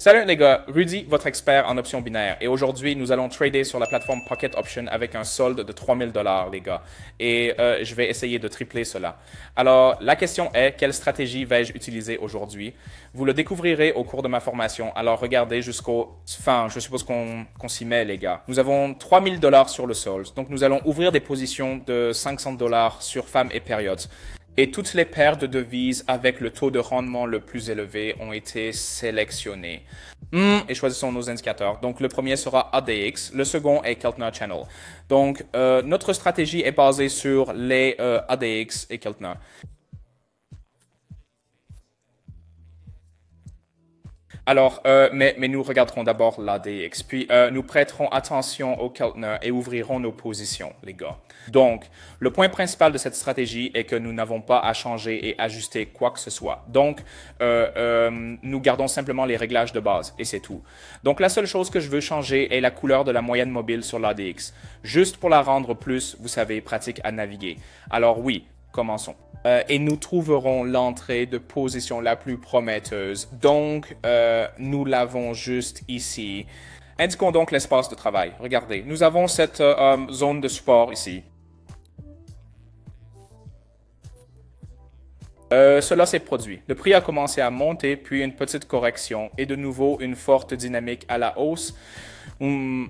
Salut les gars, Rudy, votre expert en options binaires. Et aujourd'hui, nous allons trader sur la plateforme Pocket Option avec un solde de 3000 dollars, les gars. Et je vais essayer de tripler cela. Alors, la question est, quelle stratégie vais-je utiliser aujourd'hui? Vous le découvrirez au cours de ma formation. Alors, regardez jusqu'au fin. Je suppose qu'on s'y met, les gars. Nous avons 3000 dollars sur le solde. Donc, nous allons ouvrir des positions de 500 dollars sur femmes et périodes. Et toutes les paires de devises avec le taux de rendement le plus élevé ont été sélectionnées. Et choisissons nos indicateurs. Donc, le premier sera ADX, le second est Keltner Channel. Donc, notre stratégie est basée sur les ADX et Keltner. Alors, mais nous regarderons d'abord l'ADX, puis nous prêterons attention au Keltner et ouvrirons nos positions, les gars. Donc, le point principal de cette stratégie est que nous n'avons pas à changer et ajuster quoi que ce soit. Donc, nous gardons simplement les réglages de base et c'est tout. Donc, la seule chose que je veux changer est la couleur de la moyenne mobile sur l'ADX, juste pour la rendre plus, vous savez, pratique à naviguer. Alors oui, commençons. Et nous trouverons l'entrée de position la plus prometteuse. Donc, nous l'avons juste ici. Indiquons donc l'espace de travail. Regardez, nous avons cette zone de support ici. Cela s'est produit. Le prix a commencé à monter, puis une petite correction et de nouveau une forte dynamique à la hausse.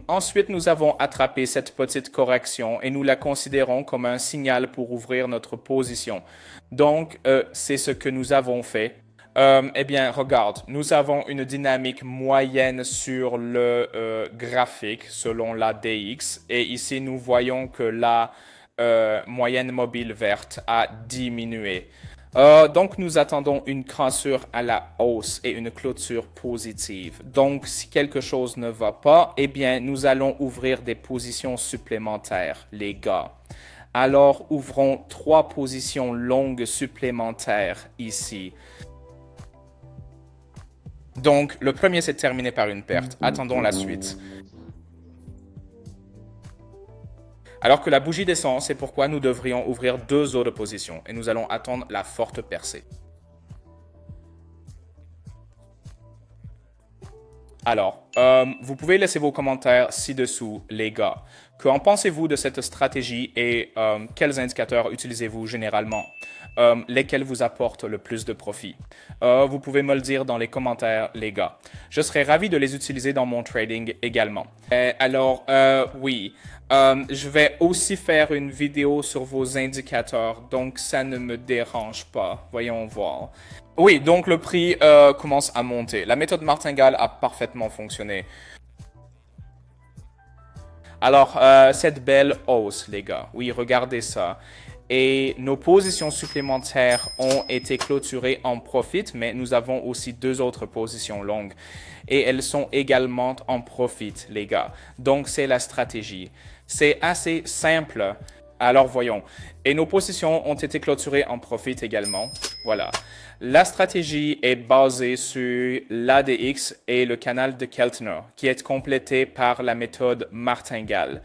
Ensuite, nous avons attrapé cette petite correction et nous la considérons comme un signal pour ouvrir notre position. Donc, c'est ce que nous avons fait. Eh bien, regarde, nous avons une dynamique moyenne sur le graphique selon la DX et ici, nous voyons que la moyenne mobile verte a diminué. Donc, nous attendons une cassure à la hausse et une clôture positive. Donc, si quelque chose ne va pas, eh bien, nous allons ouvrir des positions supplémentaires, les gars. Alors, ouvrons 3 positions longues supplémentaires ici. Donc, le premier s'est terminé par une perte. Attendons la suite. Alors que la bougie descend, c'est pourquoi nous devrions ouvrir 2 autres positions et nous allons attendre la forte percée. Alors, vous pouvez laisser vos commentaires ci-dessous, les gars. Qu'en pensez-vous de cette stratégie et quels indicateurs utilisez-vous généralement? Lesquels vous apportent le plus de profit? Vous pouvez me le dire dans les commentaires, les gars. Je serais ravi de les utiliser dans mon trading également. Alors, oui, je vais aussi faire une vidéo sur vos indicateurs, donc ça ne me dérange pas. Voyons voir. Oui, donc le prix commence à monter. La méthode martingale a parfaitement fonctionné. Alors, cette belle hausse, les gars. Oui, regardez ça. Et nos positions supplémentaires ont été clôturées en profit, mais nous avons aussi 2 autres positions longues. Et elles sont également en profit, les gars. Donc, c'est la stratégie. C'est assez simple. Alors, voyons. Et nos positions ont été clôturées en profit également. Voilà. La stratégie est basée sur l'ADX et le canal de Keltner, qui est complété par la méthode martingale.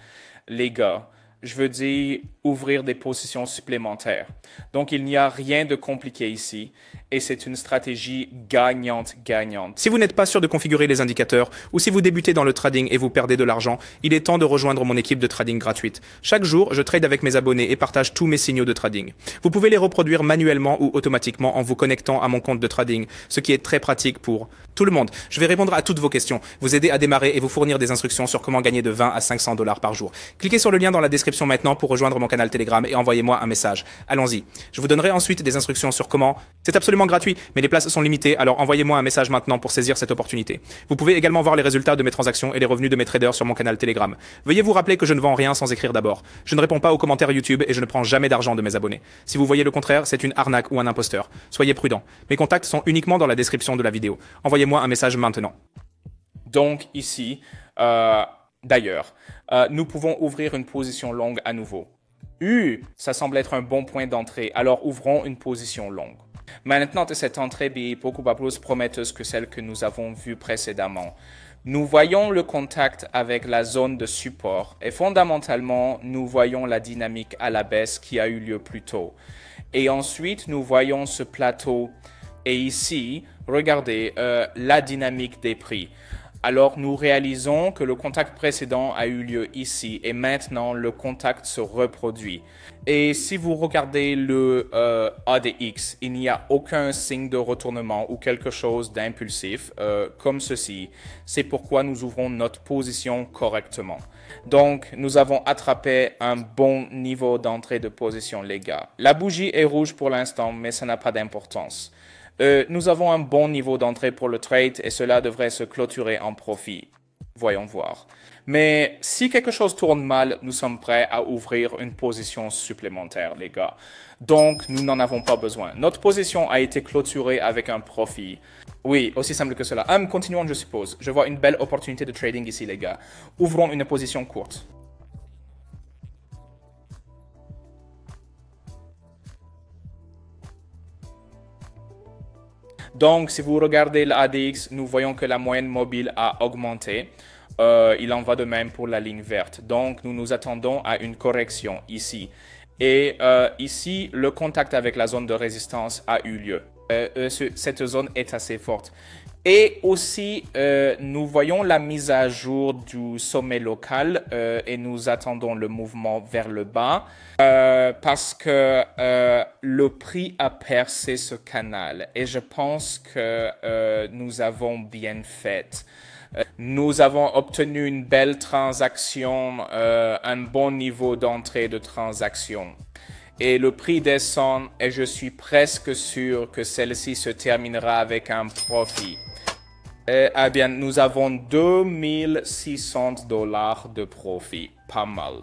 Les gars, je veux dire ouvrir des positions supplémentaires. Donc, il n'y a rien de compliqué ici et c'est une stratégie gagnante-gagnante. Si vous n'êtes pas sûr de configurer les indicateurs ou si vous débutez dans le trading et vous perdez de l'argent, il est temps de rejoindre mon équipe de trading gratuite. Chaque jour, je trade avec mes abonnés et partage tous mes signaux de trading. Vous pouvez les reproduire manuellement ou automatiquement en vous connectant à mon compte de trading, ce qui est très pratique pour tout le monde. Je vais répondre à toutes vos questions, vous aider à démarrer et vous fournir des instructions sur comment gagner de 20 à 500 dollars par jour. Cliquez sur le lien dans la description maintenant pour rejoindre mon canal Telegram et envoyez-moi un message. Allons-y. Je vous donnerai ensuite des instructions sur comment. C'est absolument gratuit, mais les places sont limitées, alors envoyez-moi un message maintenant pour saisir cette opportunité. Vous pouvez également voir les résultats de mes transactions et les revenus de mes traders sur mon canal Telegram. Veuillez vous rappeler que je ne vends rien sans écrire d'abord. Je ne réponds pas aux commentaires YouTube et je ne prends jamais d'argent de mes abonnés. Si vous voyez le contraire, c'est une arnaque ou un imposteur. Soyez prudents. Mes contacts sont uniquement dans la description de la vidéo. Envoyez-moi un message maintenant. Donc, ici, d'ailleurs, nous pouvons ouvrir une position longue à nouveau. Ça semble être un bon point d'entrée, alors ouvrons une position longue. Maintenant, cette entrée est beaucoup plus prometteuse que celle que nous avons vue précédemment. Nous voyons le contact avec la zone de support et fondamentalement, nous voyons la dynamique à la baisse qui a eu lieu plus tôt. Et ensuite, nous voyons ce plateau Et ici, regardez la dynamique des prix. Alors, nous réalisons que le contact précédent a eu lieu ici et maintenant le contact se reproduit. Et si vous regardez le ADX, il n'y a aucun signe de retournement ou quelque chose d'impulsif comme ceci. C'est pourquoi nous ouvrons notre position correctement. Donc, nous avons attrapé un bon niveau d'entrée de position, les gars. La bougie est rouge pour l'instant, mais ça n'a pas d'importance. Nous avons un bon niveau d'entrée pour le trade et cela devrait se clôturer en profit. Voyons voir. Mais si quelque chose tourne mal, nous sommes prêts à ouvrir une position supplémentaire, les gars. Donc, nous n'en avons pas besoin. Notre position a été clôturée avec un profit. Oui, aussi simple que cela. Continuons, je suppose. Je vois une belle opportunité de trading ici, les gars. Ouvrons une position courte. Donc, si vous regardez l'ADX, nous voyons que la moyenne mobile a augmenté. Il en va de même pour la ligne verte. Donc, nous nous attendons à une correction ici. Et ici, le contact avec la zone de résistance a eu lieu. Cette zone est assez forte. Et aussi, nous voyons la mise à jour du sommet local et nous attendons le mouvement vers le bas parce que le prix a percé ce canal et je pense que nous avons bien fait. Nous avons obtenu une belle transaction, un bon niveau d'entrée de transaction. Et le prix descend et je suis presque sûr que celle-ci se terminera avec un profit. Eh bien, nous avons 2600 $ de profit. Pas mal.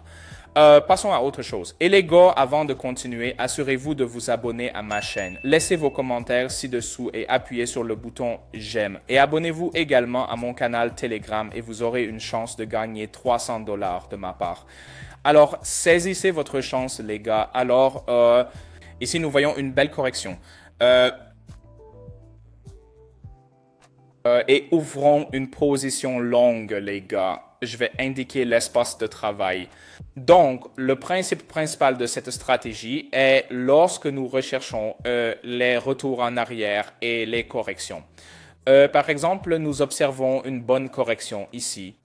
Passons à autre chose. Et les gars, avant de continuer, assurez-vous de vous abonner à ma chaîne. Laissez vos commentaires ci-dessous et appuyez sur le bouton j'aime. Et abonnez-vous également à mon canal Telegram et vous aurez une chance de gagner 300 $ de ma part. Alors, saisissez votre chance, les gars. Alors, ici, nous voyons une belle correction. Et ouvrons une position longue, les gars. Je vais indiquer l'espace de travail. Donc, le principe principal de cette stratégie est lorsque nous recherchons les retours en arrière et les corrections. Par exemple, nous observons une bonne correction ici.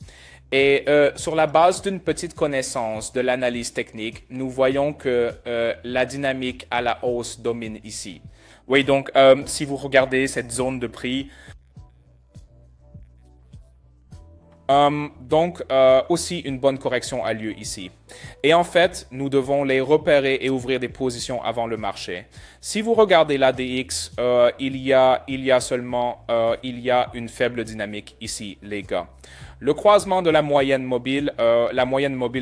Et sur la base d'une petite connaissance de l'analyse technique, nous voyons que la dynamique à la hausse domine ici. Oui, donc si vous regardez cette zone de prix, aussi une bonne correction a lieu ici. Et en fait, nous devons les repérer et ouvrir des positions avant le marché. Si vous regardez l'ADX, il y a une faible dynamique ici, les gars. Le croisement de la moyenne mobile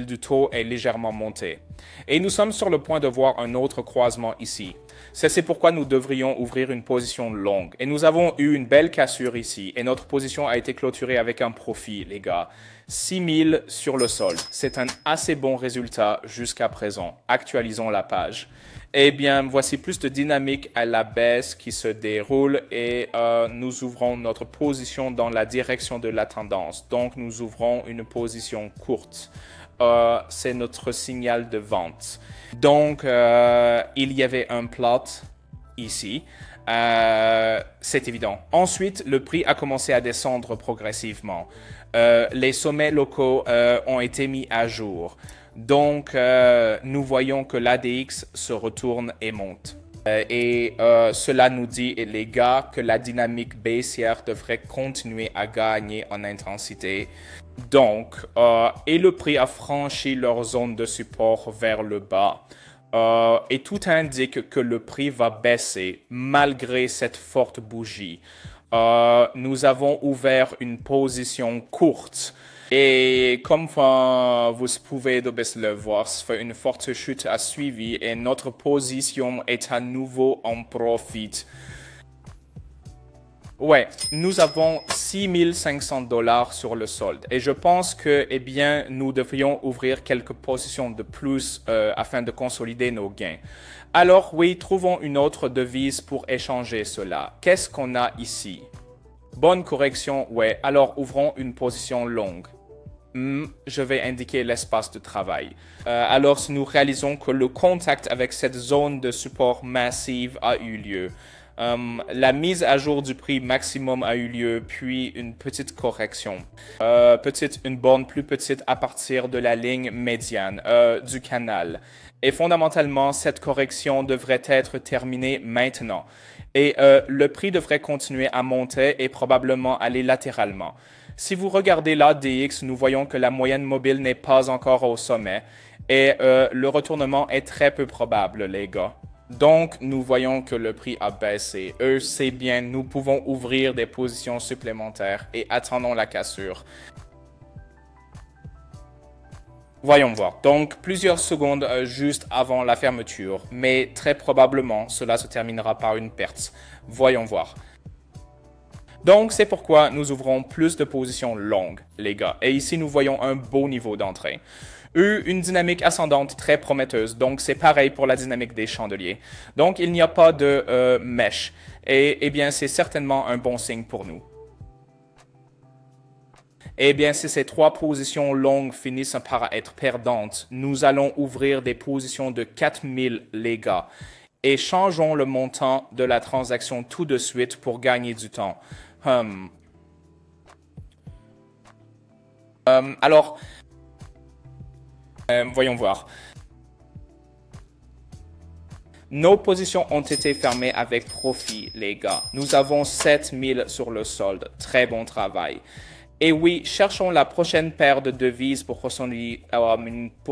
du taux est légèrement montée. Et nous sommes sur le point de voir un autre croisement ici. C'est pourquoi nous devrions ouvrir une position longue. Et nous avons eu une belle cassure ici. Et notre position a été clôturée avec un profit, les gars. 6000 sur le sol. C'est un assez bon résultat jusqu'à présent. Actualisons la page. Eh bien, voici plus de dynamique à la baisse qui se déroule et nous ouvrons notre position dans la direction de la tendance. Donc, nous ouvrons une position courte. C'est notre signal de vente. Donc, il y avait un plot ici. C'est évident. Ensuite, le prix a commencé à descendre progressivement. Les sommets locaux ont été mis à jour. Donc, nous voyons que l'ADX se retourne et monte. Cela nous dit, les gars, que la dynamique baissière devrait continuer à gagner en intensité. Donc, et le prix a franchi leur zone de support vers le bas. Et tout indique que le prix va baisser malgré cette forte bougie. Nous avons ouvert une position courte. Et comme vous pouvez le voir, une forte chute a suivi et notre position est à nouveau en profit. Ouais, nous avons 6500 $ sur le solde et je pense que, eh bien, nous devrions ouvrir quelques positions de plus afin de consolider nos gains. Alors oui, trouvons une autre devise pour échanger cela. Qu'est-ce qu'on a ici? Bonne correction, ouais. Alors ouvrons une position longue. Je vais indiquer l'espace de travail. Alors, nous réalisons que le contact avec cette zone de support massive a eu lieu. La mise à jour du prix maximum a eu lieu, puis une petite correction. Une borne plus petite à partir de la ligne médiane du canal. Et fondamentalement, cette correction devrait être terminée maintenant. Et le prix devrait continuer à monter et probablement aller latéralement. Si vous regardez l'ADX, nous voyons que la moyenne mobile n'est pas encore au sommet. Et le retournement est très peu probable, les gars. Donc, nous voyons que le prix a baissé. C'est bien, nous pouvons ouvrir des positions supplémentaires et attendons la cassure. Voyons voir. Donc, plusieurs secondes juste avant la fermeture, mais très probablement, cela se terminera par une perte. Voyons voir. Donc, c'est pourquoi nous ouvrons plus de positions longues, les gars. Et ici, nous voyons un beau niveau d'entrée. Une dynamique ascendante très prometteuse, donc c'est pareil pour la dynamique des chandeliers. Donc, il n'y a pas de mèche. Et eh bien, c'est certainement un bon signe pour nous. Eh bien, si ces trois positions longues finissent par être perdantes, nous allons ouvrir des positions de 4000, les gars. Et changeons le montant de la transaction tout de suite pour gagner du temps. Voyons voir. Nos positions ont été fermées avec profit, les gars. Nous avons 7000 sur le solde. Très bon travail. Et oui, cherchons la prochaine paire de devises pour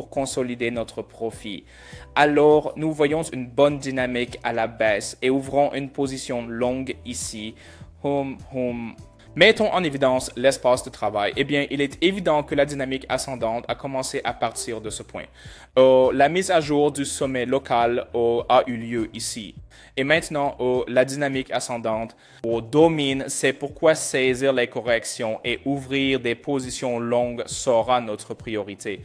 consolider notre profit. Alors, nous voyons une bonne dynamique à la baisse et ouvrons une position longue ici. Mettons en évidence l'espace de travail. Eh bien, il est évident que la dynamique ascendante a commencé à partir de ce point. La mise à jour du sommet local a eu lieu ici. Et maintenant, la dynamique ascendante domine. C'est pourquoi saisir les corrections et ouvrir des positions longues sera notre priorité.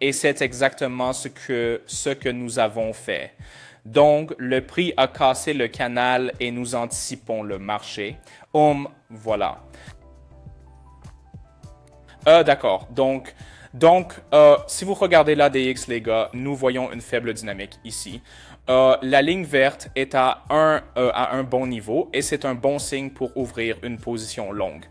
Et c'est exactement ce que nous avons fait. Donc, le prix a cassé le canal et nous anticipons le marché. Voilà. D'accord. Donc, si vous regardez l'ADX, les gars, nous voyons une faible dynamique ici. La ligne verte est à un bon niveau et c'est un bon signe pour ouvrir une position longue.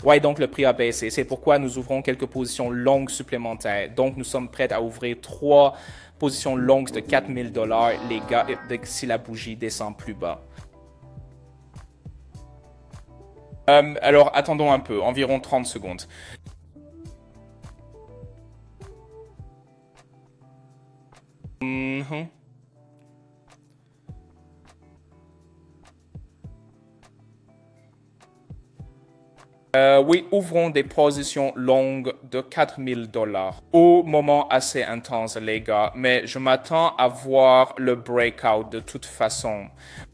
Ouais, donc le prix a baissé. C'est pourquoi nous ouvrons quelques positions longues supplémentaires. Donc, nous sommes prêts à ouvrir 3 positions longues de 4000 $, les gars, si la bougie descend plus bas. Alors, attendons un peu, environ 30 secondes. Oui, ouvrons des positions longues de 4000 $. Au moment assez intense, les gars, mais je m'attends à voir le breakout de toute façon.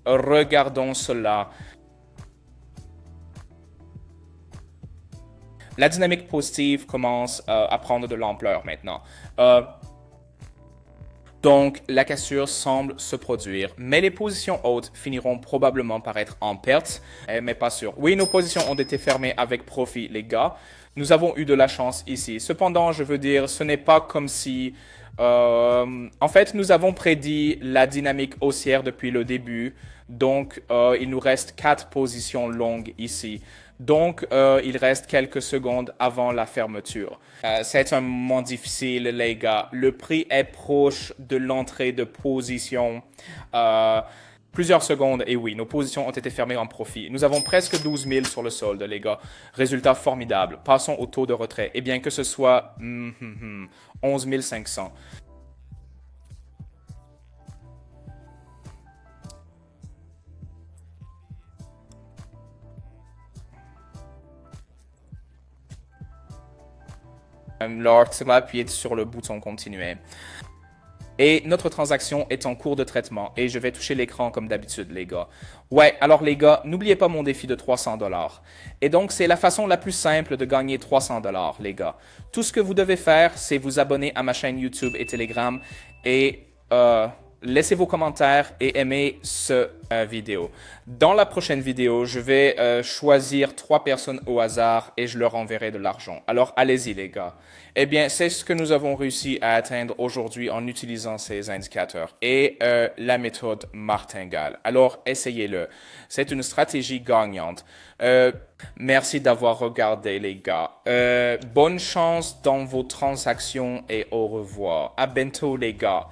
Regardons cela. La dynamique positive commence à prendre de l'ampleur maintenant. Donc, la cassure semble se produire, mais les positions hautes finiront probablement par être en perte, mais pas sûr. Oui, nos positions ont été fermées avec profit, les gars. Nous avons eu de la chance ici. Cependant, je veux dire, ce n'est pas comme si... en fait, nous avons prédit la dynamique haussière depuis le début, donc il nous reste 4 positions longues ici. Donc, il reste quelques secondes avant la fermeture. C'est un moment difficile, les gars. Le prix est proche de l'entrée de position. Plusieurs secondes, et oui, nos positions ont été fermées en profit. Nous avons presque 12 000 sur le solde, les gars. Résultat formidable. Passons au taux de retrait. Et bien que ce soit 11 500. Lorsqu'on va appuyer sur le bouton continuer. Et notre transaction est en cours de traitement et je vais toucher l'écran comme d'habitude, les gars. Ouais, alors les gars, n'oubliez pas mon défi de 300 $. Et donc, c'est la façon la plus simple de gagner 300 $, les gars. Tout ce que vous devez faire, c'est vous abonner à ma chaîne YouTube et Telegram et laissez vos commentaires et aimez ce vidéo. Dans la prochaine vidéo, je vais choisir 3 personnes au hasard et je leur enverrai de l'argent. Alors, allez-y les gars. Eh bien, c'est ce que nous avons réussi à atteindre aujourd'hui en utilisant ces indicateurs et la méthode martingale. Alors, essayez-le. C'est une stratégie gagnante. Merci d'avoir regardé les gars. Bonne chance dans vos transactions et au revoir. À bientôt les gars.